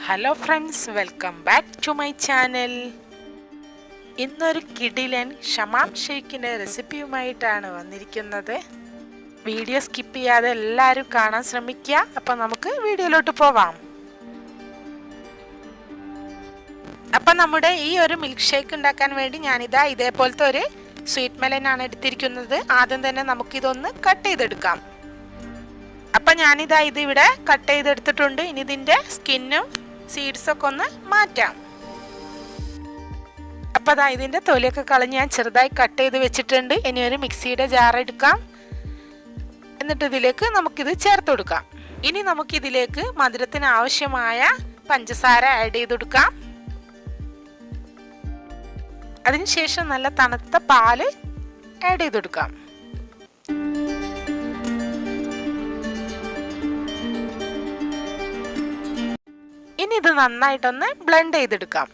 Hello friends, welcome back to my channel. ഇന്നൊരു കിടിലൻ ഷമാം ഷേക്കിൻ്റെ റെസിപ്പിയുമായിട്ടാണ് വന്നിരിക്കുന്നത്. വീഡിയോ സ്കിപ്പ് ചെയ്യാതെ എല്ലാവരും കാണാൻ ശ്രമിക്കുക. അപ്പം നമുക്ക് വീഡിയോയിലോട്ട് പോവാം. അപ്പം നമ്മുടെ ഈ ഒരു മിൽക്ക് ഷേക്ക് ഉണ്ടാക്കാൻ വേണ്ടി ഞാനിതാ ഇതേപോലത്തെ ഒരു സ്വീറ്റ് മെലനാണ് എടുത്തിരിക്കുന്നത്. ആദ്യം തന്നെ നമുക്കിതൊന്ന് കട്ട് ചെയ്തെടുക്കാം. അപ്പം ഞാനിതാ ഇതിവിടെ കട്ട് ചെയ്തെടുത്തിട്ടുണ്ട്. ഇനി ഇതിൻ്റെ സ്കിന്നും സീഡ്സൊക്കെ ഒന്ന് മാറ്റാം. അപ്പം അതാ ഇതിൻ്റെ തൊലിയൊക്കെ കളഞ്ഞ് ഞാൻ ചെറുതായി കട്ട് ചെയ്ത് വെച്ചിട്ടുണ്ട്. ഇനി ഒരു മിക്സിയുടെ ജാർ എടുക്കാം. എന്നിട്ട് ഇതിലേക്ക് നമുക്കിത് ചേർത്ത് കൊടുക്കാം. ഇനി നമുക്കിതിലേക്ക് മധുരത്തിന് ആവശ്യമായ പഞ്ചസാര ആഡ് ചെയ്ത് കൊടുക്കാം. അതിനുശേഷം നല്ല തണുത്ത പാല് ആഡ് ചെയ്ത് കൊടുക്കാം. ഇനി ഇത് നന്നായിട്ടൊന്ന് ബ്ലെൻഡ് ചെയ്തെടുക്കാം.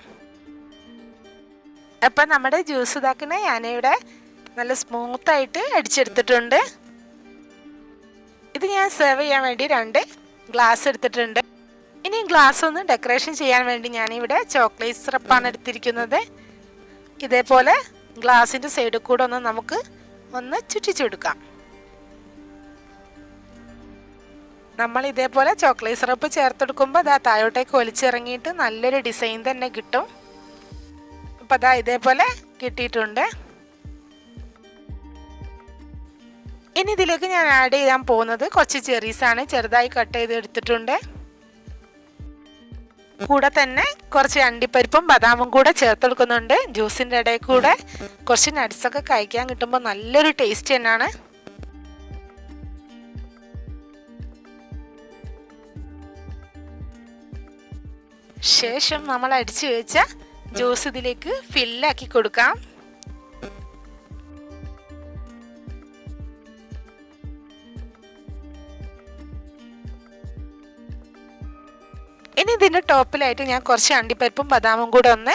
അപ്പം നമ്മുടെ ജ്യൂസ് ഇതാക്കണ ഞാനിവിടെ നല്ല സ്മൂത്തായിട്ട് അടിച്ചെടുത്തിട്ടുണ്ട്. ഇത് ഞാൻ സെർവ് ചെയ്യാൻ വേണ്ടി 2 ഗ്ലാസ് എടുത്തിട്ടുണ്ട്. ഇനി ഗ്ലാസ് ഒന്ന് ഡെക്കറേഷൻ ചെയ്യാൻ വേണ്ടി ഞാനിവിടെ ചോക്ലേറ്റ് സിറപ്പാണ് എടുത്തിരിക്കുന്നത്. ഇതേപോലെ ഗ്ലാസിൻ്റെ സൈഡിൽ കൂടെ നമുക്ക് ചുറ്റിച്ചെടുക്കാം. നമ്മൾ ഇതേപോലെ ചോക്ലേറ്റ് സിറപ്പ് ചേർത്തെടുക്കുമ്പോൾ അതാ താഴോട്ടേക്ക് ഒലിച്ചിറങ്ങിയിട്ട് നല്ലൊരു ഡിസൈൻ തന്നെ കിട്ടും. അപ്പം അതാ ഇതേപോലെ കിട്ടിയിട്ടുണ്ട്. ഇനി ഇതിലേക്ക് ഞാൻ ആഡ് ചെയ്യാൻ പോകുന്നത് കുറച്ച് ചെറീസാണ്. ചെറുതായി കട്ട് ചെയ്ത് എടുത്തിട്ടുണ്ട്. കൂടെ തന്നെ കുറച്ച് അണ്ടിപ്പരിപ്പും ബദാമും കൂടെ ചേർത്തെടുക്കുന്നുണ്ട്. ജ്യൂസിൻ്റെ ഇടയിൽ കൂടെ കുറച്ച് നട്ട്സൊക്കെ കഴിക്കാൻ കിട്ടുമ്പോൾ നല്ലൊരു ടേസ്റ്റ് തന്നെയാണ്. ശേഷം നമ്മൾ അടിച്ചു വെച്ച ജ്യൂസ് ഇതിലേക്ക് ഫില്ലാക്കി കൊടുക്കാം. ഇനി ഇതിൻ്റെ ടോപ്പിലായിട്ട് ഞാൻ കുറച്ച് അണ്ടിപ്പരിപ്പും ബദാമും കൂടെ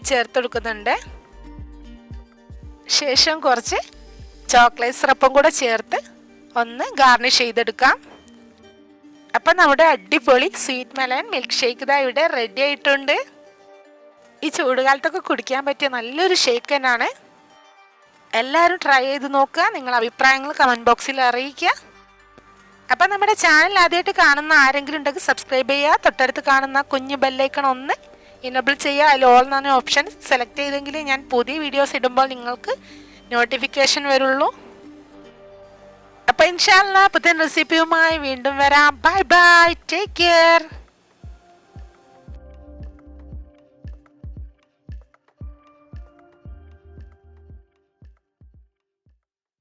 ചേർത്തെടുക്കുന്നുണ്ട്. ശേഷം കുറച്ച് ചോക്ലേറ്റ് സിറപ്പും കൂടെ ചേർത്ത് ഗാർണിഷ് ചെയ്തെടുക്കാം. അപ്പം നമ്മുടെ അടിപൊളി സ്വീറ്റ് മെലൺ മിൽക്ക് ഷേക്ക് ഇതാ ഇവിടെ റെഡി ആയിട്ടുണ്ട്. ഈ ചൂടുകാലത്തൊക്കെ കുടിക്കാൻ പറ്റിയ നല്ലൊരു ഷേക്ക് തന്നെയാണ്. എല്ലാവരും ട്രൈ ചെയ്ത് നോക്കുക. നിങ്ങളുടെ അഭിപ്രായങ്ങൾ കമൻറ്റ് ബോക്സിൽ അറിയിക്കുക. അപ്പം നമ്മുടെ ചാനൽ ആദ്യമായിട്ട് കാണുന്ന ആരെങ്കിലും ഉണ്ടെങ്കിൽ സബ്സ്ക്രൈബ് ചെയ്യുക. തൊട്ടടുത്ത് കാണുന്ന കുഞ്ഞു ബെല്ലൈക്കൺ ഇനേബിൾ ചെയ്യുക. അതിൽ ഓൾ എന്ന ഓപ്ഷൻ സെലക്ട് ചെയ്തെങ്കിൽ ഞാൻ പുതിയ വീഡിയോസ് ഇടുമ്പോൾ നിങ്ങൾക്ക് നോട്ടിഫിക്കേഷൻ വരുള്ളൂ. അപ്പോൾ ഇൻഷാ അല്ലാഹ് പുതിയ റെസിപ്പിയുമായി വീണ്ടും വരാം. Bye bye, take care.